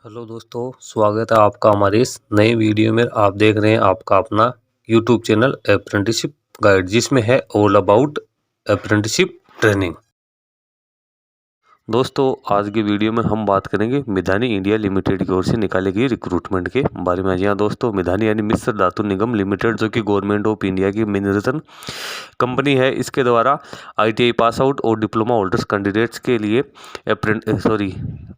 Hello दोस्तों, स्वागत है आपका हमारे इस नए वीडियो में। आप देख रहे हैं आपका अपना यूट्यूब चैनल अप्रेंटिसशिप गाइड, जिसमें है ऑल अबाउट अप्रेंटिसशिप ट्रेनिंग। दोस्तों, आज की वीडियो में हम बात करेंगे मिधानी इंडिया लिमिटेड की ओर से निकाली गई रिक्रूटमेंट के बारे में। जी हाँ दोस्तों, मिधानी यानी मिश्र धातु निगम लिमिटेड, जो कि गवर्नमेंट ऑफ इंडिया की मिनरेशन कंपनी है, इसके द्वारा ITI पास आउट और डिप्लोमा होल्डर्स कैंडिडेट्स के लिए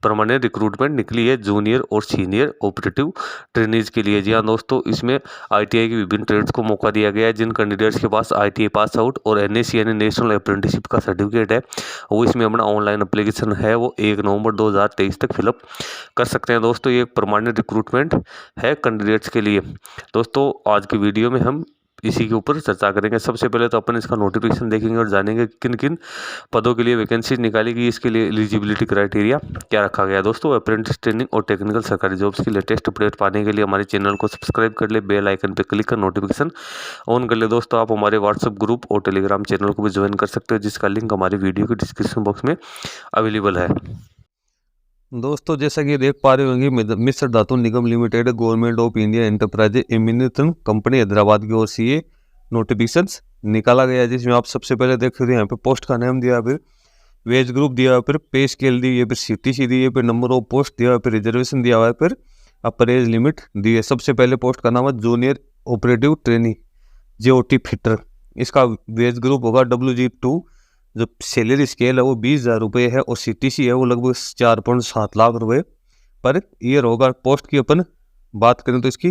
परमानेंट रिक्रूटमेंट निकली है जूनियर और सीनियर ऑपरेटिव ट्रेनीज के लिए। जी हाँ दोस्तों, इसमें ITI की विभिन्न ट्रेड्स को मौका दिया गया है। जिन कैंडिडेट्स के पास ITI पास आउट और NAC यानी नेशनल अप्रेंटिसशिप का सर्टिफिकेट है, वो इसमें अपना ऑनलाइन एप्लीकेशन है वो 1 नवंबर 2023 तक फिलअप कर सकते हैं। दोस्तों, ये एक परमानेंट रिक्रूटमेंट है कैंडिडेट्स के लिए। दोस्तों, आज की वीडियो में हम इसी के ऊपर चर्चा करेंगे। सबसे पहले तो अपन इसका नोटिफिकेशन देखेंगे और जानेंगे किन किन पदों के लिए वैकेंसी निकाली गई, इसके लिए एलिजिबिलिटी क्राइटेरिया क्या रखा गया है। दोस्तों, अप्रेंटिस ट्रेनिंग और टेक्निकल सरकारी जॉब्स की लेटेस्ट अपडेट पाने के लिए हमारे चैनल को सब्सक्राइब कर ले, बेल आइकन पर क्लिक कर नोटिफिकेशन ऑन कर ले। दोस्तों, आप हमारे व्हाट्सएप ग्रुप और टेलीग्राम चैनल को भी ज्वाइन कर सकते हो, जिसका लिंक हमारी वीडियो के डिस्क्रिप्शन बॉक्स में अवेलेबल है। दोस्तों, जैसा कि देख पा रहे होंगे, Mishra Dhatu Nigam limited government of India enterprise एमिनेशन कंपनी हैदराबाद की ओर से ये नोटिफिकेशन निकाला गया है, जिसमें आप सबसे पहले देख सकते हैं यहाँ पे पोस्ट का नाम दिया, फिर वेज ग्रुप दिया हुआ, फिर पे स्केल दी है, फिर CTC दी है, फिर नंबर ऑफ पोस्ट दिया हुआ, फिर रिजर्वेशन दिया हुआ है, फिर अपर एज लिमिट दी है। सबसे पहले पोस्ट का नाम है junior operative trainee JOT fitter. इसका वेज ग्रुप होगा WG2। जो सैलरी स्केल है वो 20,000 रुपये है और CTC है वो लगभग 4.7 लाख रुपये पर ईयर होगा। पोस्ट की अपन बात करें तो इसकी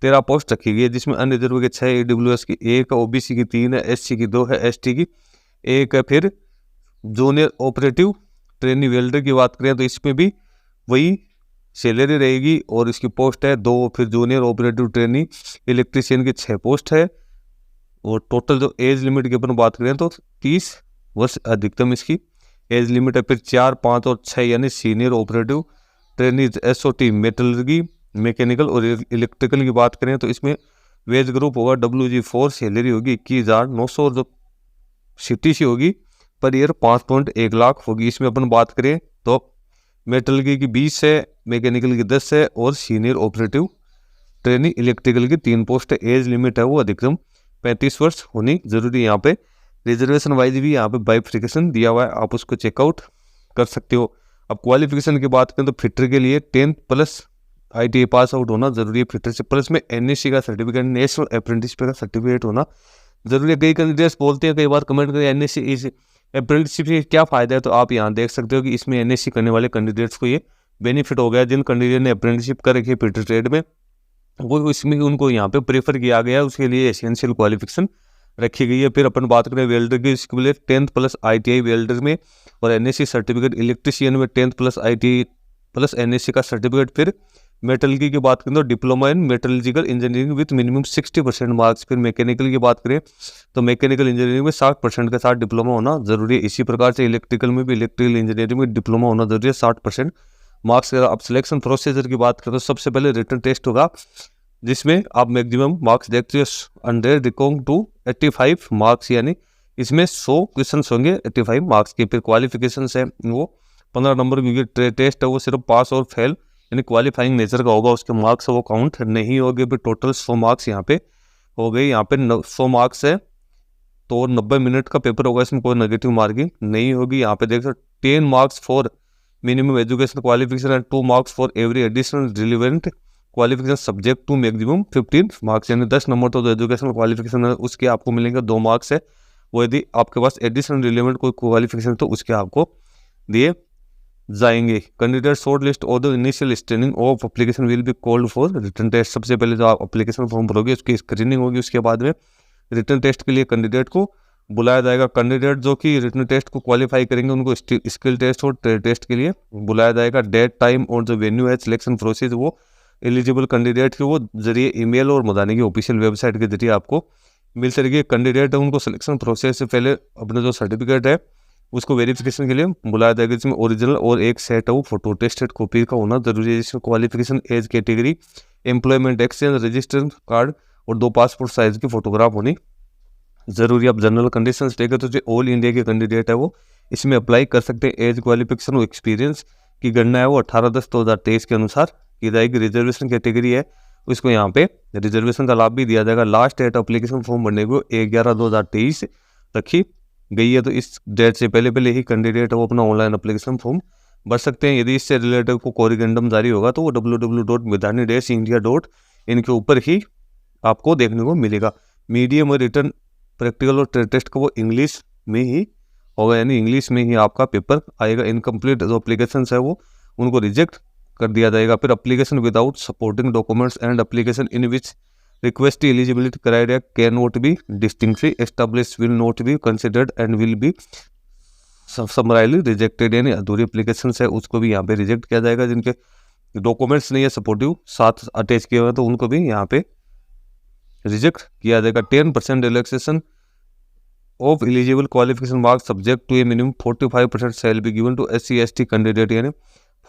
13 पोस्ट रखी गई है, जिसमें अनरिजर्व के 6, AWS की 1, OBC की 3 है, SC की 2 है, ST की 1 है। फिर जूनियर ऑपरेटिव ट्रेनी वेल्डर की बात करें तो इसमें भी वही सैलरी रहेगी और इसकी पोस्ट है 2। फिर जूनियर ऑपरेटिव ट्रेनी इलेक्ट्रीशियन की 6 पोस्ट है और टोटल जो एज लिमिट की अपन बात करें तो 30 वर्ष अधिकतम इसकी एज लिमिट है। फिर 4, 5 और 6 यानी senior operative trainee SOT metallurgy, mechanical और इलेक्ट्रिकल की बात करें तो इसमें वेज ग्रुप होगा WG4। सैलरी होगी 21,900 और जो CTC होगी पर ईयर 5.1 लाख होगी। इसमें अपन बात करें तो मेटलर्जी की 20 है, मैकेनिकल की 10 है और सीनियर ऑपरेटिव ट्रेनी इलेक्ट्रिकल की 3 पोस्ट है। एज लिमिट है वो अधिकतम 35 वर्ष होनी जरूरी है। यहाँ पे रिजर्वेशन वाइज भी यहाँ पे बाइफिकेशन दिया हुआ है, आप उसको चेकआउट कर सकते हो। अब क्वालिफिकेशन की बात करें तो फिटर के लिए 10th plus ITI pass out होना जरूरी है फिटर से, प्लस में NAC का सर्टिफिकेट, नेशनल अप्रेंटिसशिप का सर्टिफिकेट होना जरूरी है। कई कैंडिडेट्स बोलते हैं, कई बार कमेंट करें NAC इस अप्रेंटिसशिप से क्या फ़ायदा है, तो आप यहाँ देख सकते हो कि इसमें NAC करने वाले कैंडिडेट्स को ये बेनिफिट हो गया। जिन कैंडिडेट ने अप्रेंटिसशिप कर रखी है फिटर ट्रेड में, वो इसमें उनको यहाँ पे प्रेफर किया गया है, उसके लिए एसेंशियल क्वालिफिकेशन रखी गई है। फिर अपन बात करें वेल्डर की, इसके लिए 10th प्लस ITI वेल्डर में और NAC सर्टिफिकेट, इलेक्ट्रीशियन में 10th plus ITI plus NAC का सर्टिफिकेट। फिर मेटलर्जी की बात करें तो diploma in metallurgical engineering with minimum 60% marks. फिर मैकेनिकल की बात करें तो मैकेनिकल इंजीनियरिंग में 60% के साथ डिप्लोमा होना जरूरी है। इसी प्रकार से इलेक्ट्रिकल में भी इलेक्ट्रिकल इंजीनियरिंग में डिप्लोमा होना जरूरी है 60% मार्क्स। अब सिलेक्शन प्रोसीजर की बात करें तो सबसे पहले रिटन टेस्ट होगा, जिसमें आप मैक्सिमम मार्क्स देखते हो 100 रिकॉर्ड टू 85 मार्क्स, यानी इसमें 100 क्वेश्चन होंगे 85 मार्क्स के। फिर क्वालिफिकेशन है वो 15 नंबर की टेस्ट है, वो सिर्फ पास और फेल यानी क्वालिफाइंग नेचर का होगा, उसके मार्क्स वो काउंट नहीं होंगे। फिर टोटल 100 मार्क्स यहाँ पे हो गए। यहाँ पे 100 मार्क्स है तो 90 मिनट का पेपर होगा, इसमें कोई नेगेटिव मार्किंग नहीं होगी। यहाँ पे देख सकते 10 marks for minimum education qualification and 2 marks for every additional relevant qualification subject to maximum 15 marks, यानी 10 नंबर तो जो एजुकेशनल क्वालिफिकेशन है उसके आपको मिलेंगे 2 मार्क्स है। वो यदि आपके पास एडिशनल रिलेवेंट कोई क्वालिफिकेशन तो उसके आपको दिए जाएंगे। कैंडिडेट शॉर्ट लिस्ट और the initial screening of application will be called for written test. सबसे पहले जो आप एप्लीकेशन फॉर्म भरोगे उसकी स्क्रीनिंग होगी, उसके बाद में रिटन टेस्ट के लिए कैंडिडेट को बुलाया जाएगा। कैंडिडेट जो कि रिटन टेस्ट को क्वालिफाई करेंगे उनको स्किल टेस्ट और ट्रेड टेस्ट के लिए बुलाया जाएगा। डेट, टाइम और जो वेन्यू है सिलेक्शन प्रोसेस वो एलिजिबल कैंडिडेट के वो जरिए ईमेल और मदानी की ऑफिशियल वेबसाइट के जरिए आपको मिल सकेगी। कैंडिडेट है उनको सिलेक्शन प्रोसेस से पहले अपना जो सर्टिफिकेट है उसको वेरिफिकेशन के लिए बुलाया जाएगा, जिसमें ओरिजिनल और एक सेट है वो फोटो टेस्टेड कॉपी का होना जरूरी है। जिसमें qualification, age category, employment exchange registered card और 2 पासपोर्ट साइज की फोटोग्राफ होनी जरूरी। अब जनरल कंडीशंस देखें तो जो ऑल इंडिया के कैंडिडेट है वो इसमें अप्लाई कर सकते हैं। एज, क्वालिफिकेशन और एक्सपीरियंस की गणना है वो 18/10/2023 के अनुसार की जाएगी। रिजर्वेशन कैटेगरी है उसको यहाँ पे रिजर्वेशन का लाभ भी दिया जाएगा। लास्ट डेट एप्लीकेशन फॉर्म भरने को 1/11/2023 रखी गई है, तो इस डेट से पहले ही कैंडिडेट वो अपना ऑनलाइन एप्लीकेशन फॉर्म भर सकते हैं। यदि इससे रिलेटेड को कोरिगेंडम जारी होगा तो वो www.midani-india.in के ऊपर ही आपको देखने को मिलेगा। मीडियम और रिटर्न प्रैक्टिकल और ट्रेड टेस्ट को वो इंग्लिश में ही होगा, यानी इंग्लिश में ही आपका पेपर आएगा। इनकम्प्लीट जो अप्लीकेशन है वो उनको रिजेक्ट कर दिया जाएगा। फिर application without supporting documents and application in which request eligibility criteria can not be distinctly established will not be considered and will be summarily rejected, यानी अधूरी एप्लीकेशन है उसको भी यहाँ पे रिजेक्ट किया जाएगा। जिनके डॉक्यूमेंट्स नहीं है सपोर्टिव साथ अटैच किए हुए तो उनको भी यहाँ पे रिजेक्ट किया जाएगा। 10% relaxation of eligible qualification marks subject to a minimum 45% shall be given to SC/ST candidate, यानी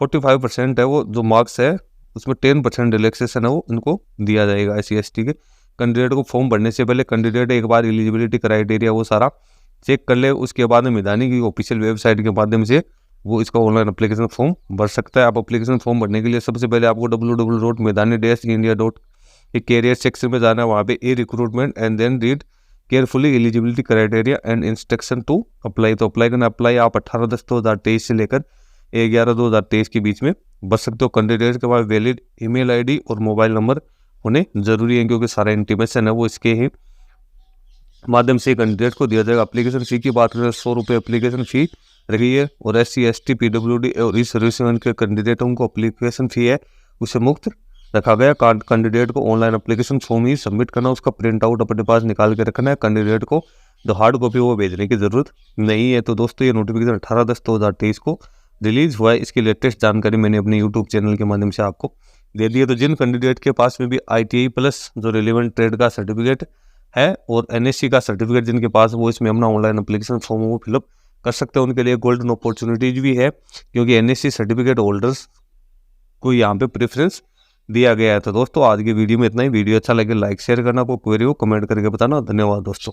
45% है वो जो मार्क्स है उसमें 10% रिलैक्सेशन है वो उनको दिया जाएगा। SC/ST के कैंडिडेट को फॉर्म भरने से पहले कैंडिडेट एक बार एलिजिबिलिटी क्राइटेरिया वो सारा चेक कर ले, उसके बाद में मिदानी की ऑफिशियल वेबसाइट के माध्यम से वो इसका ऑनलाइन एप्लीकेशन फॉर्म भर सकता है। आप एप्लीकेशन फॉर्म भरने के लिए सबसे पहले आपको www.midani-india.in सेक्शन में जाना है, वहाँ पे recruitment and then read carefully eligibility criteria and instruction to apply. तो अप्लाई करना, अप्लाई आप 18/10/2023 से लेकर 1/11/2023 के बीच में भर सकते हो। कैंडिडेट के पास वैलिड ईमेल आईडी और मोबाइल नंबर होने जरूरी है, क्योंकि सारा इंटीमेशन है वो इसके ही माध्यम से कैंडिडेट को दिया जाएगा। एप्लीकेशन फी की बात करें 100 रुपये एप्लीकेशन फी रही है, और SC/ST PWD और इस सर्विसमैन के कैंडिडेटों को एप्लीकेशन फी है उसे मुक्त रखा गया। कैंडिडेट को ऑनलाइन एप्लीकेशन फॉर्म ही सबमिट करना, उसका प्रिंट आउट अपने पास निकाल के रखना है। कैंडिडेट को जो हार्ड कॉपी वो भेजने की जरूरत नहीं है। तो दोस्तों ये नोटिफिकेशन 18/10/2023 को रिलीज हुआ है। इसकी लेटेस्ट जानकारी मैंने अपने यूट्यूब चैनल के माध्यम से आपको दे दी है। तो जिन कैंडिडेट के पास में भी ITI प्लस जो रिलेवेंट ट्रेड का सर्टिफिकेट है और NSC का सर्टिफिकेट जिनके पास, वो इसमें अपना ऑनलाइन एप्लीकेशन फॉर्म वो फिलअप कर सकते हैं। उनके लिए गोल्डन अपॉर्चुनिटीज भी है, क्योंकि NSC सर्टिफिकेट होल्डर्स को यहाँ पे प्रेफरेंस दिया गया है। तो दोस्तों आज की वीडियो में इतना ही। वीडियो अच्छा लगे लाइक शेयर करना, कोई क्वेरी हो कमेंट करके बताना। धन्यवाद दोस्तों।